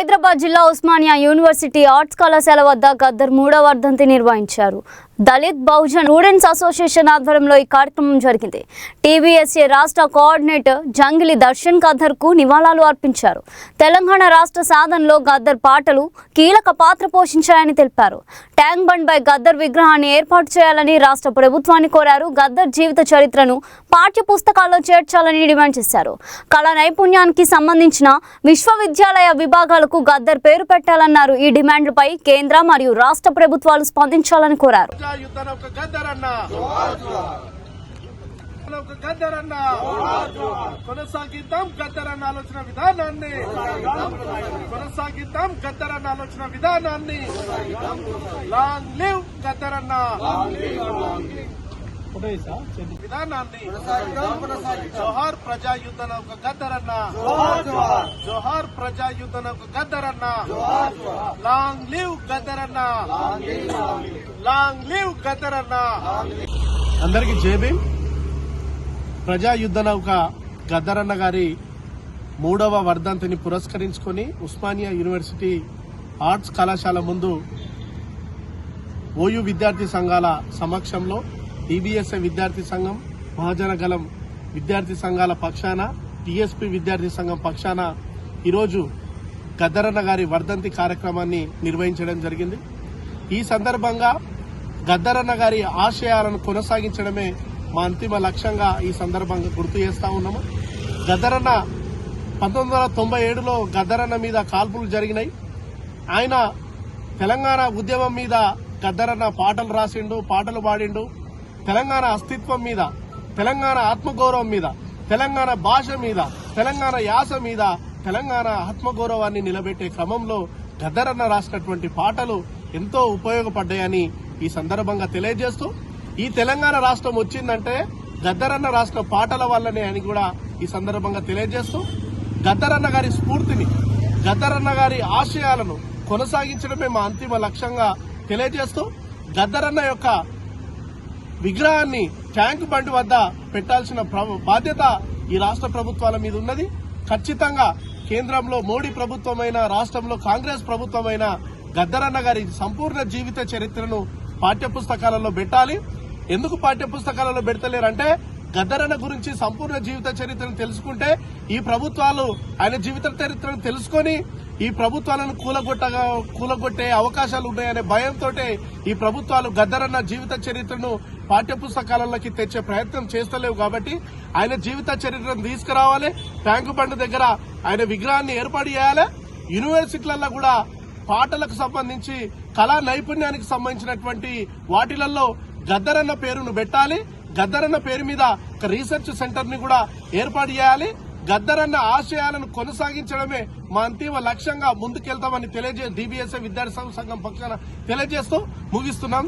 హైదరాబాద్ జిల్లా Osmania university arts కళాశాల వద్ద గద్దర్ 3వ వర్ధంతి నిర్వహించారు. దళిత్ బహుజన్ స్టూడెంట్స్ అసోసియేషన్ ఆధ్వర్యంలో ఈ కార్యక్రమం జరిగింది. టీబీఎస్ఏ రాష్ట్ర కోఆర్డినేటర్ జంగిలి దర్శన్ గద్దర్ కు నివాళులు అర్పించారు. తెలంగాణ రాష్ట్ర సాధనలో గద్దర్ పాటలు కీలక పాత్ర పోషించాయని తెలిపారు. ట్యాంక్ బండ్ పై గద్దర్ విగ్రహాన్ని ఏర్పాటు చేయాలని రాష్ట్ర ప్రభుత్వాన్ని కోరారు. గద్దర్ జీవిత చరిత్రను పాఠ్య పుస్తకాల్లో చేర్చాలని డిమాండ్ చేశారు. కళా నైపుణ్యానికి సంబంధించిన విశ్వవిద్యాలయ విభాగాలకు గద్దర్ పేరు పెట్టాలన్నారు. ఈ డిమాండ్లపై కేంద్ర మరియు రాష్ట్ర ప్రభుత్వాలు స్పందించాలని కోరారు. కొనసాగిద్దాం గద్దర్ అన్న ఆలోచన విధానాన్ని, కొనసాగిద్దాం గద్దర్ అన్న ఆలోచన విధానాన్ని. లాంగ్ లివ్ గద్దర్ అన్న విధానాన్ని. జోహార్ ప్రజాయుద్ధ నౌక గద్దర్ అన్న, జోహార్ ప్రజాయుద్ధ నౌక గద్దర్ అన్న. లాంగ్ లివ్ గద్దర్ అన్న, లాంగ్ లివ్ గద్దర్ అన్న. అందరికీ జై భీమ్. ప్రజాయుద్ధ నౌక గద్దరన్న గారి 3వ వర్ధంతిని పురస్కరించుకొని ఉస్మానియా యూనివర్సిటీ ఆర్ట్స్ కళాశాల ముందు ఓయూ విద్యార్థి సంఘాల సమక్షంలో టీబీఎస్ఏ విద్యార్థి సంఘం, మహాజనగళం విద్యార్థి సంఘాల పక్షాన, టీఎస్పీ విద్యార్థి సంఘం పక్షాన ఈరోజు గద్దరన్న గారి వర్ధంతి కార్యక్రమాన్ని నిర్వహించడం జరిగింది. ఈ సందర్భంగా గద్దరన్న గారి ఆశయాలను కొనసాగించడమే మా అంతిమ లక్ష్యంగా ఈ సందర్భంగా గుర్తు చేస్తా ఉన్నాము. గద్దరన్న 1997లో గద్దరన్న మీద కాల్పులు జరిగినాయి. ఆయన తెలంగాణ ఉద్యమం మీద గద్దరన్న పాటలు రాసిండు, పాటలు పాడిండు. తెలంగాణ అస్తిత్వం మీద, తెలంగాణ ఆత్మగౌరవం మీద, తెలంగాణ భాష మీద, తెలంగాణ యాస మీద, తెలంగాణ ఆత్మగౌరవాన్ని నిలబెట్టే క్రమంలో గద్దరన్న రాసినటువంటి పాటలు ఎంతో ఉపయోగపడ్డాయని ఈ సందర్భంగా తెలియజేస్తూ, ఈ తెలంగాణ రాష్ట్రం వచ్చిందంటే గద్దరన్న రాసిన పాటల వల్లనే అని కూడా ఈ సందర్భంగా తెలియజేస్తూ, గద్దరన్న గారి స్ఫూర్తిని, గద్దరన్న గారి ఆశయాలను కొనసాగించడమే మా అంతిమ లక్ష్యంగా తెలియజేస్తూ, గద్దరన్న యొక్క విగ్రహాన్ని ట్యాంక్ బండ్ వద్ద పెట్టాల్సిన బాధ్యత ఈ రాష్ట్ర ప్రభుత్వాల మీద ఉన్నది. ఖచ్చితంగా కేంద్రంలో మోడీ ప్రభుత్వమైన, రాష్ట్రంలో కాంగ్రెస్ ప్రభుత్వమైన గద్దరన్న గారి సంపూర్ణ జీవిత చరిత్రను పాఠ్యపుస్తకాలలో పెట్టాలి. ఎందుకు పాఠ్యపుస్తకాలలో పెడతలేరంటే, గద్దరన్న గురించి సంపూర్ణ జీవిత చరిత్రను తెలుసుకుంటే ఈ ప్రభుత్వాలు ఆయన జీవిత చరిత్రను తెలుసుకొని ఈ ప్రభుత్వాలను కూలగొట్టే అవకాశాలు ఉన్నాయనే భయంతో ఈ ప్రభుత్వాలు గద్దరన్న జీవిత చరిత్రను పాఠ్యపుస్తకాలలోకి తెచ్చే ప్రయత్నం చేస్తలేవు. కాబట్టి ఆయన జీవిత చరిత్రను తీసుకురావాలి. ట్యాంకు బండ్ దగ్గర ఆయన విగ్రహాన్ని ఏర్పాటు చేయాలి. యూనివర్సిటీలలో కూడా పాటలకు సంబంధించి కళా నైపుణ్యానికి సంబంధించినటువంటి వాటిలలో గద్దరన్న పేరును పెట్టాలి. గద్దరన్న పేరు మీద ఒక రీసెర్చ్ సెంటర్ ని కూడా ఏర్పాటు చేయాలి. గద్దరన్న ఆశయాలను కొనసాగించడమే మా అంతిమ లక్ష్యంగా ముందుకెళ్తామని టీబీఎస్ఏ విద్యార్థి సంఘం పక్షాన తెలియజేస్తూ ముగిస్తున్నాం.